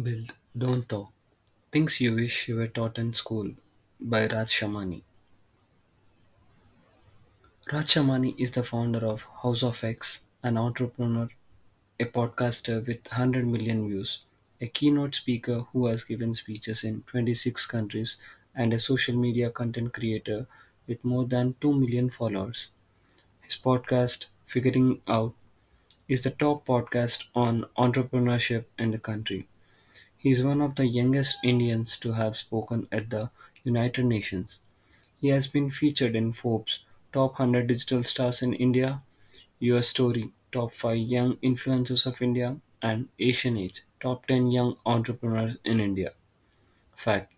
Build, Don't Talk. Things You Wish You Were Taught in School by Raj Shamani. Raj Shamani is the founder of House of X, an entrepreneur, a podcaster with 100 million views, a keynote speaker who has given speeches in 26 countries, and a social media content creator with more than 2 million followers. His podcast, Figuring Out, is the top podcast on entrepreneurship in the country. He is one of the youngest Indians to have spoken at the United Nations. He has been featured in Forbes' Top 100 Digital Stars in India, US Story Top 5 Young Influencers of India, and Asian Age Top 10 Young Entrepreneurs in India. Fact: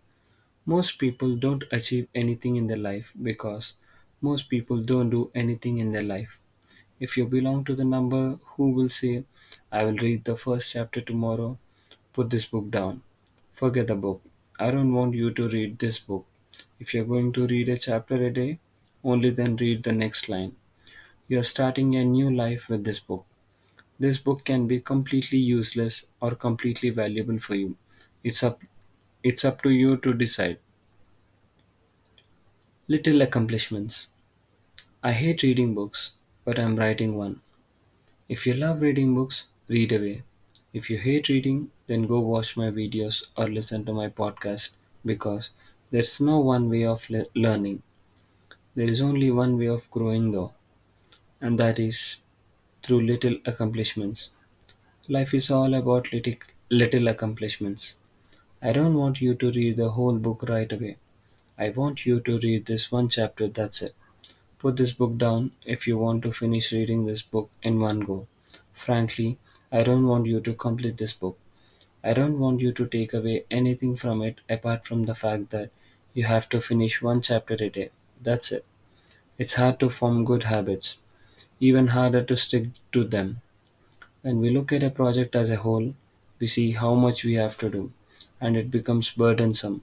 most people don't achieve anything in their life because most people don't do anything in their life. If you belong to the number who will say, I will read the first chapter tomorrow, put this book down. Forget the book. I don't want you to read this book. If you're going to read a chapter a day, only then read the next line. You're starting a new life with this book. This book can be completely useless or completely valuable for you. It's up it's up to you to decide. Little accomplishments. I hate reading books, but I'm writing one. If you love reading books, read away. If you hate reading, then go watch my videos or listen to my podcast because there's no one way of learning. There is only one way of growing, though, and that is through little accomplishments. Life is all about little accomplishments. I don't want you to read the whole book right away. I want you to read this one chapter, that's it. Put this book down if you want to finish reading this book in one go. Frankly, I don't want you to complete this book. I don't want you to take away anything from it apart from the fact that you have to finish one chapter a day. That's it. It's hard to form good habits, even harder to stick to them. When we look at a project as a whole, we see how much we have to do, and it becomes burdensome.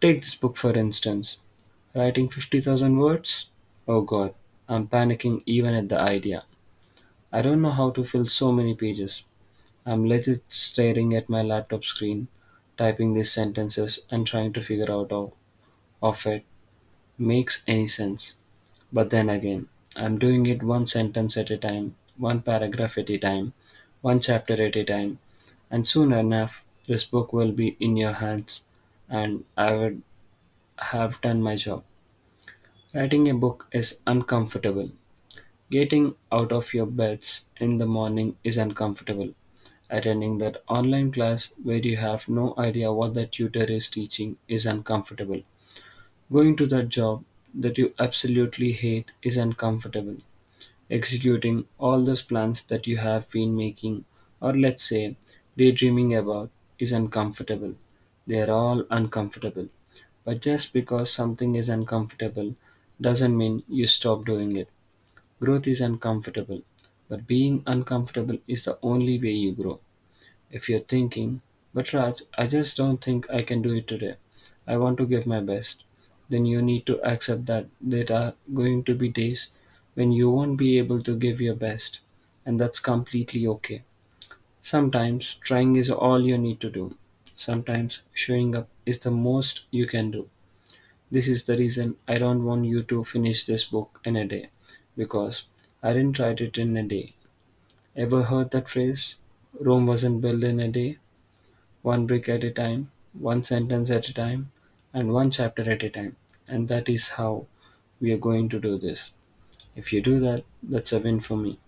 Take this book for instance. Writing 50,000 words? Oh god, I'm panicking even at the idea. I don't know how to fill so many pages. I'm legit staring at my laptop screen, typing these sentences and trying to figure out how of it makes any sense. But then again, I'm doing it one sentence at a time, one paragraph at a time, one chapter at a time, and soon enough, this book will be in your hands and I would have done my job. Writing a book is uncomfortable. Getting out of your beds in the morning is uncomfortable. Attending that online class where you have no idea what the tutor is teaching is uncomfortable. Going to that job that you absolutely hate is uncomfortable. Executing all those plans that you have been making, or let's say daydreaming about, is uncomfortable. They are all uncomfortable. But just because something is uncomfortable doesn't mean you stop doing it. Growth is uncomfortable, but being uncomfortable is the only way you grow. If you're thinking, but Raj, I just don't think I can do it today. I want to give my best. Then you need to accept that there are going to be days when you won't be able to give your best, and that's completely okay. Sometimes trying is all you need to do. Sometimes showing up is the most you can do. This is the reason I don't want you to finish this book in a day, because I didn't write it in a day. Ever heard that phrase? Rome wasn't built in a day, one brick at a time, one sentence at a time, and one chapter at a time. And that is how we are going to do this. If you do that, that's a win for me.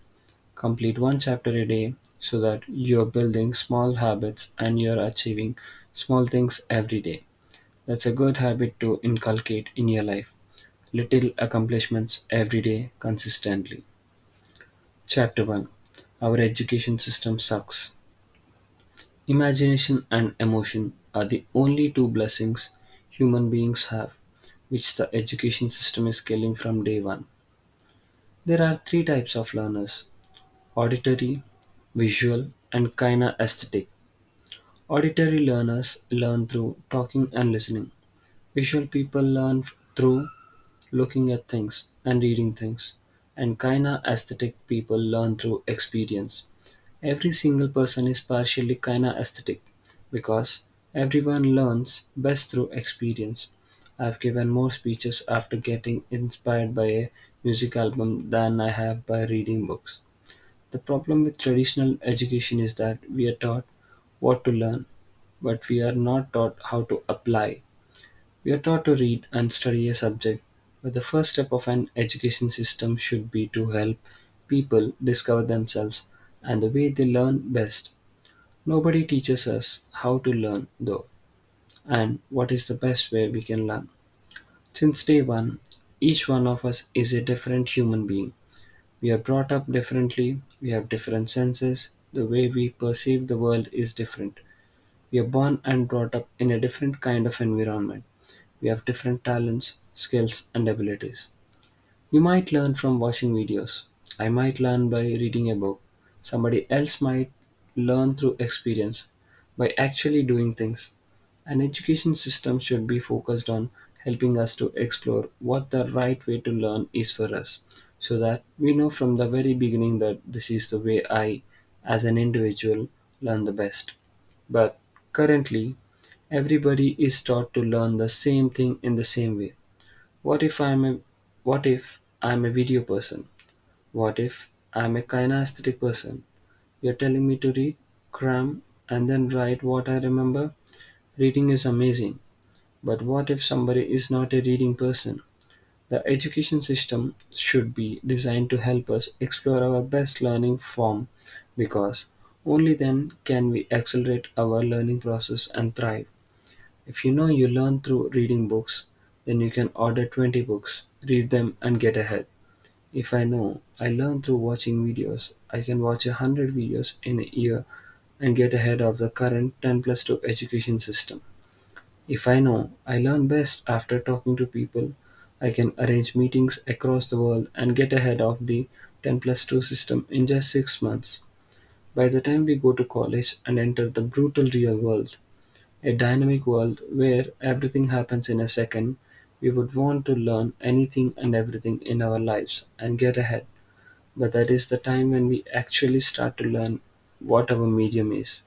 Complete one chapter a day so that you're building small habits and you're achieving small things every day. That's a good habit to inculcate in your life. Little accomplishments every day consistently. Chapter 1: Our education system sucks. Imagination and emotion are the only two blessings human beings have, which the education system is killing from day one. There are three types of learners: auditory, visual, and kinesthetic. Auditory learners learn through talking and listening. Visual people learn through looking at things and reading things. And kinesthetic people learn through experience. Every single person is partially kinesthetic. because everyone learns best through experience. I've given more speeches after getting inspired by a music album than I have by reading books. The problem with traditional education is that we are taught what to learn, but we are not taught how to apply. We are taught to read and study a subject, but the first step of an education system should be to help people discover themselves and the way they learn best. Nobody teaches us how to learn, though, and what is the best way we can learn. Since day one, each one of us is a different human being. We are brought up differently, we have different senses, the way we perceive the world is different. We are born and brought up in a different kind of environment. We have different talents, skills, and abilities. You might learn from watching videos. I might learn by reading a book. Somebody else might learn through experience, by actually doing things. An education system should be focused on helping us to explore what the right way to learn is for us, so that we know from the very beginning that this is the way I, as an individual, learn the best. But currently, everybody is taught to learn the same thing in the same way. What if I'm a what if I'm a video person? What if I'm a kinesthetic person? You're telling me to read, cram, and then write what I remember? Reading is amazing. But what if somebody is not a reading person? The education system should be designed to help us explore our best learning form because only then can we accelerate our learning process and thrive. If you know you learn through reading books, then you can order 20 books, read them, and get ahead. If I know I learn through watching videos, I can watch 100 videos in a year and get ahead of the current 10 plus 2 education system. If I know I learn best after talking to people, I can arrange meetings across the world and get ahead of the 10 plus 2 system in just 6 months. By the time we go to college and enter the brutal real world, a dynamic world where everything happens in a second, we would want to learn anything and everything in our lives and get ahead. But that is the time when we actually start to learn what our medium is.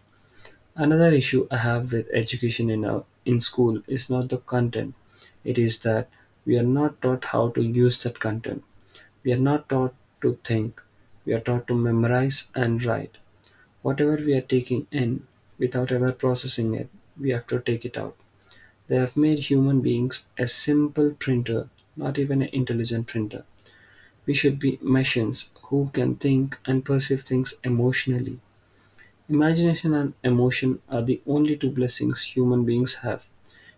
Another issue I have with education in school is not the content. It is that we are not taught how to use that content. We are not taught to think. We are taught to memorize and write. Whatever we are taking in, without ever processing it, we have to take it out. They have made human beings a simple printer, not even an intelligent printer. We should be machines who can think and perceive things emotionally. Imagination and emotion are the only two blessings human beings have,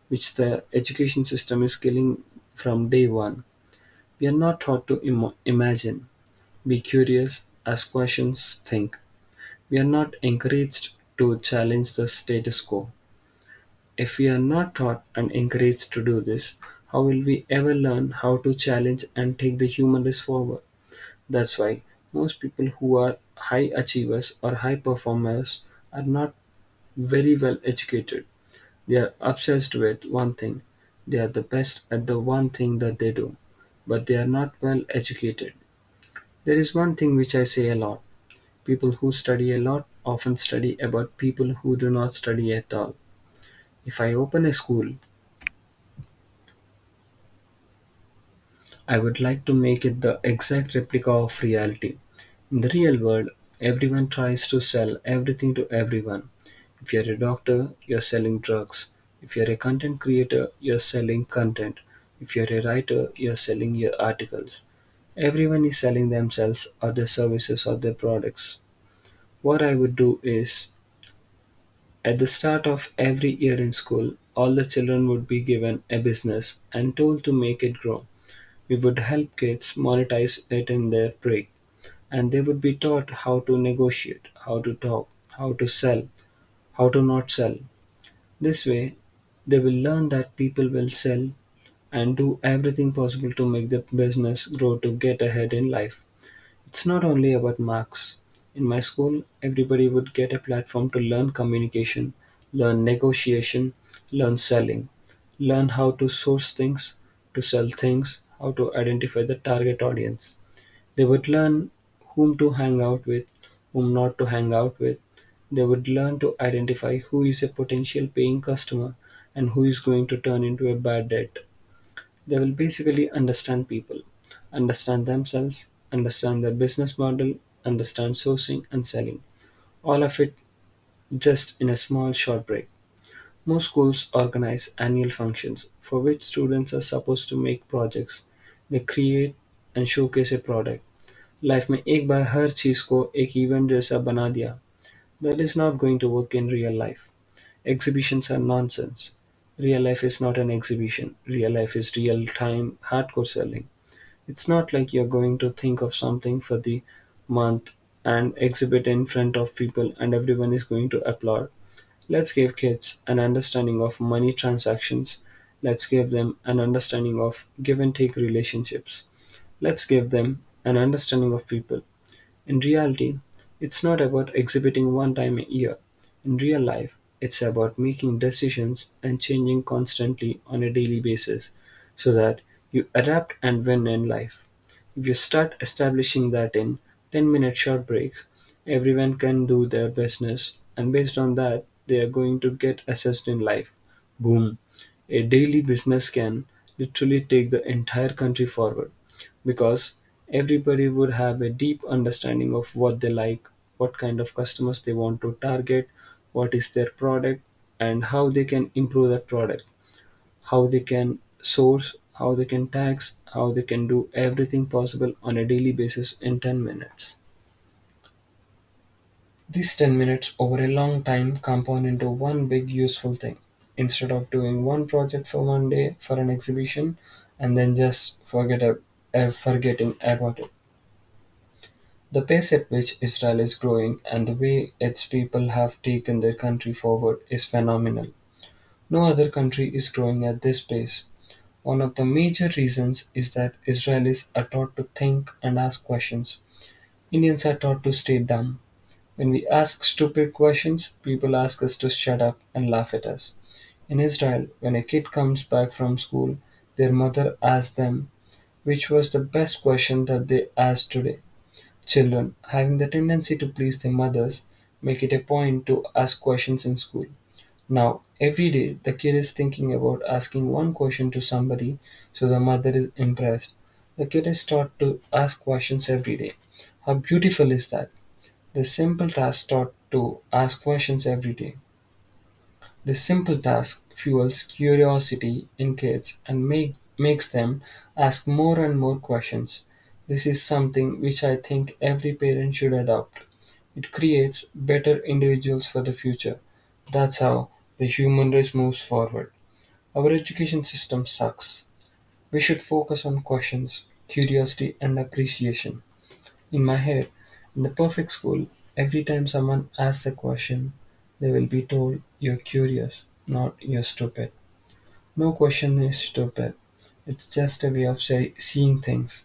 which the education system is killing from day one. We are not taught to imagine, be curious, ask questions, think. We are not encouraged to challenge the status quo. If we are not taught and encouraged to do this, how will we ever learn how to challenge and take the human race forward? That's why most people who are high achievers or high performers are not very well educated. They are obsessed with one thing. They are the best at the one thing that they do, but they are not well educated. There is one thing which I say a lot. People who study a lot often study about people who do not study at all. If I open a school, I would like to make it the exact replica of reality. In the real world, everyone tries to sell everything to everyone. If you're a doctor, you're selling drugs. If you're a content creator, you're selling content. If you're a writer, you're selling your articles. Everyone is selling themselves or their services or their products. What I would do is, at the start of every year in school, all the children would be given a business and told to make it grow. We would help kids monetize it in their break, and they would be taught how to negotiate, how to talk, how to sell, how to not sell. This way, they will learn that people will sell and do everything possible to make the business grow to get ahead in life. It's not only about marks. In my school, everybody would get a platform to learn communication, learn negotiation, learn selling, learn how to source things, to sell things, how to identify the target audience. They would learn whom to hang out with, whom not to hang out with, They would learn to identify who is a potential paying customer and who is going to turn into a bad debt. They will basically understand people, understand themselves, understand their business model, understand sourcing and selling. All of it just in a small short break. Most schools organize annual functions for which students are supposed to make projects. They create and showcase a product. Life में एक बार हर चीज़ को एक event जैसा बना दिया, that is not going to work in real life. Exhibitions are nonsense. Real life is not an exhibition. Real life is real time hardcore selling. It's not like you're going to think of something for the month and exhibit in front of people and everyone is going to applaud. Let's give kids an understanding of money transactions. Let's give them an understanding of give and take relationships. Let's give them an understanding of people. In reality, it's not about exhibiting one time a year. In real life, it's about making decisions and changing constantly on a daily basis so that you adapt and win in life. If you start establishing that in 10-minute short breaks, everyone can do their business, and based on that, they are going to get assessed in life. Boom. A daily business can literally take the entire country forward because everybody would have a deep understanding of what they like, what kind of customers they want to target, what is their product, and how they can improve that product, how they can source, how they can tax, how they can do everything possible on a daily basis in 10 minutes. These 10 minutes over a long time compound into one big useful thing. Instead of doing one project for one day for an exhibition and then just forgetting about it. The pace at which Israel is growing and the way its people have taken their country forward is phenomenal. No other country is growing at this pace. One of the major reasons is that Israelis are taught to think and ask questions. Indians are taught to stay dumb. When we ask stupid questions, people ask us to shut up and laugh at us. In Israel, when a kid comes back from school, their mother asks them which was the best question that they asked today. Children, having the tendency to please their mothers, make it a point to ask questions in school. Now, every day, the kid is thinking about asking one question to somebody, so the mother is impressed. The kid is taught to ask questions every day. How beautiful is that? The simple task taught to ask questions every day. This simple task fuels curiosity in kids and makes them ask more and more questions. This is something which I think every parent should adopt. It creates better individuals for the future. That's how the human race moves forward. Our education system sucks. We should focus on questions, curiosity, and appreciation. In my head, in the perfect school, every time someone asks a question, they will be told, "You're curious, not you're stupid." No question is stupid. It's just a way of seeing things.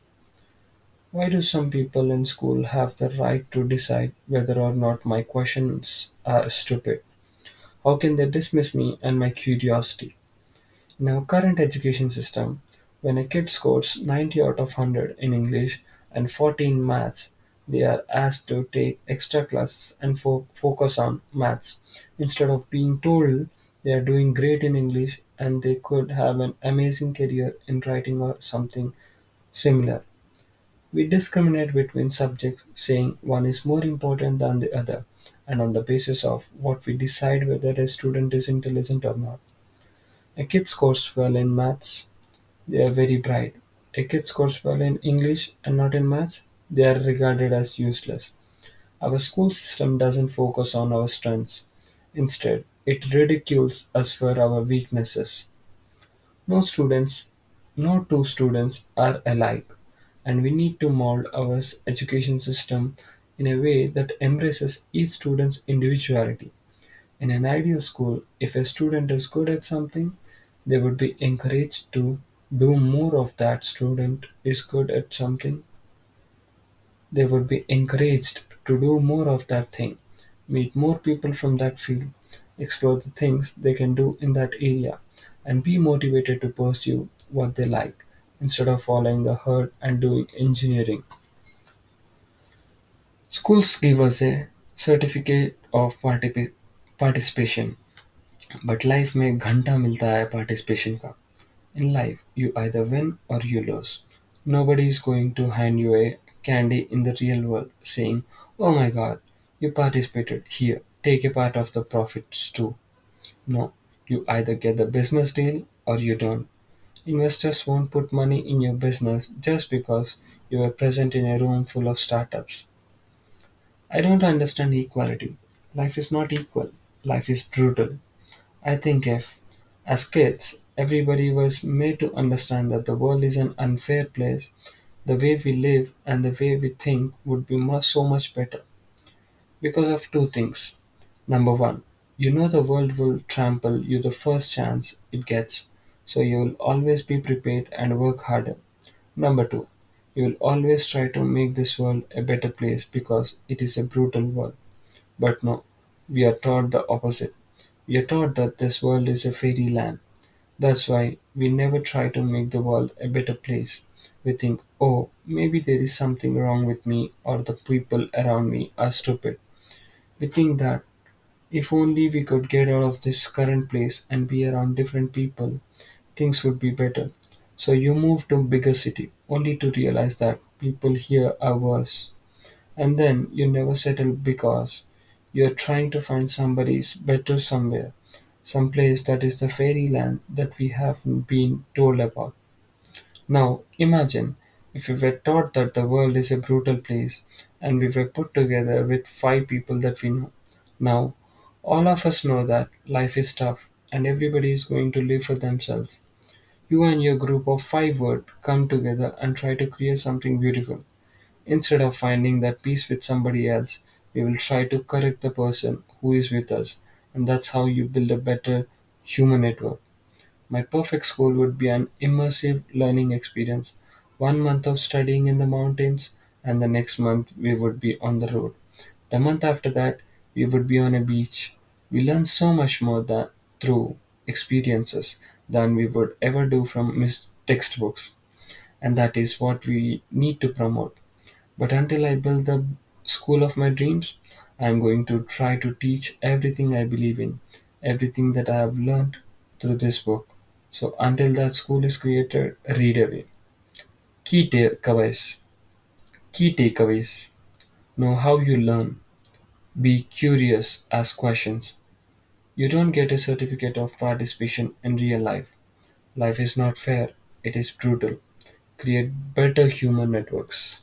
Why do some people in school have the right to decide whether or not my questions are stupid? How can they dismiss me and my curiosity? In our current education system, when a kid scores 90 out of 100 in English and 40 in maths, they are asked to take extra classes and focus on maths. Instead of being told they are doing great in English and they could have an amazing career in writing or something similar. We discriminate between subjects, saying one is more important than the other, and on the basis of what we decide whether a student is intelligent or not. A kid scores well in maths, they are very bright. A kid scores well in English and not in maths, they are regarded as useless. Our school system doesn't focus on our strengths. Instead, it ridicules us for our weaknesses. No students, no two students are alike, and we need to mold our education system in a way that embraces each student's individuality. In an ideal school, if a student is good at something, they would be encouraged to do more of that student is good at something. They would be encouraged to do more of that thing, meet more people from that field, explore the things they can do in that area, and be motivated to pursue what they like instead of following the herd and doing engineering. Schools give us a certificate of participation, but life में घंटा मिलता है participation का. In life, you either win or you lose. Nobody is going to hand you a candy in the real world saying, "Oh my god, you participated. Here, take a part of the profits too." No, you either get the business deal or you don't. Investors won't put money in your business just because you were present in a room full of startups. I don't understand equality. Life is not equal, life is brutal. I think if, as kids, everybody was made to understand that the world is an unfair place, the way we live and the way we think would be so much better. Because of two things. Number one, you know the world will trample you the first chance it gets, so you will always be prepared and work harder. Number two, you will always try to make this world a better place because it is a brutal world. But no, we are taught the opposite. We are taught that this world is a fairyland. That's why we never try to make the world a better place. We think, oh, maybe there is something wrong with me or the people around me are stupid. We think that if only we could get out of this current place and be around different people, things would be better. So you move to bigger city only to realize that people here are worse. And then you never settle because you're trying to find somebody's better somewhere, some place that is the fairyland that we haven't been told about. Now imagine if we were taught that the world is a brutal place and we were put together with five people that we know. Now all of us know that life is tough and everybody is going to live for themselves. You and your group of five would come together and try to create something beautiful. Instead of finding that peace with somebody else, we will try to correct the person who is with us, and that's how you build a better human network. My perfect school would be an immersive learning experience. 1 month of studying in the mountains, and the next month we would be on the road. The month after that, we would be on a beach. We learn so much more through experiences than we would ever do from textbooks, and that is what we need to promote. But until I build the school of my dreams, I am going to try to teach everything I believe in, everything that I have learned through this book. So until that school is created, read away. Key takeaways. Key takeaways. Know how you learn. Be curious. Ask questions. You don't get a certificate of participation in real life. Life is not fair. It is brutal. Create better human networks.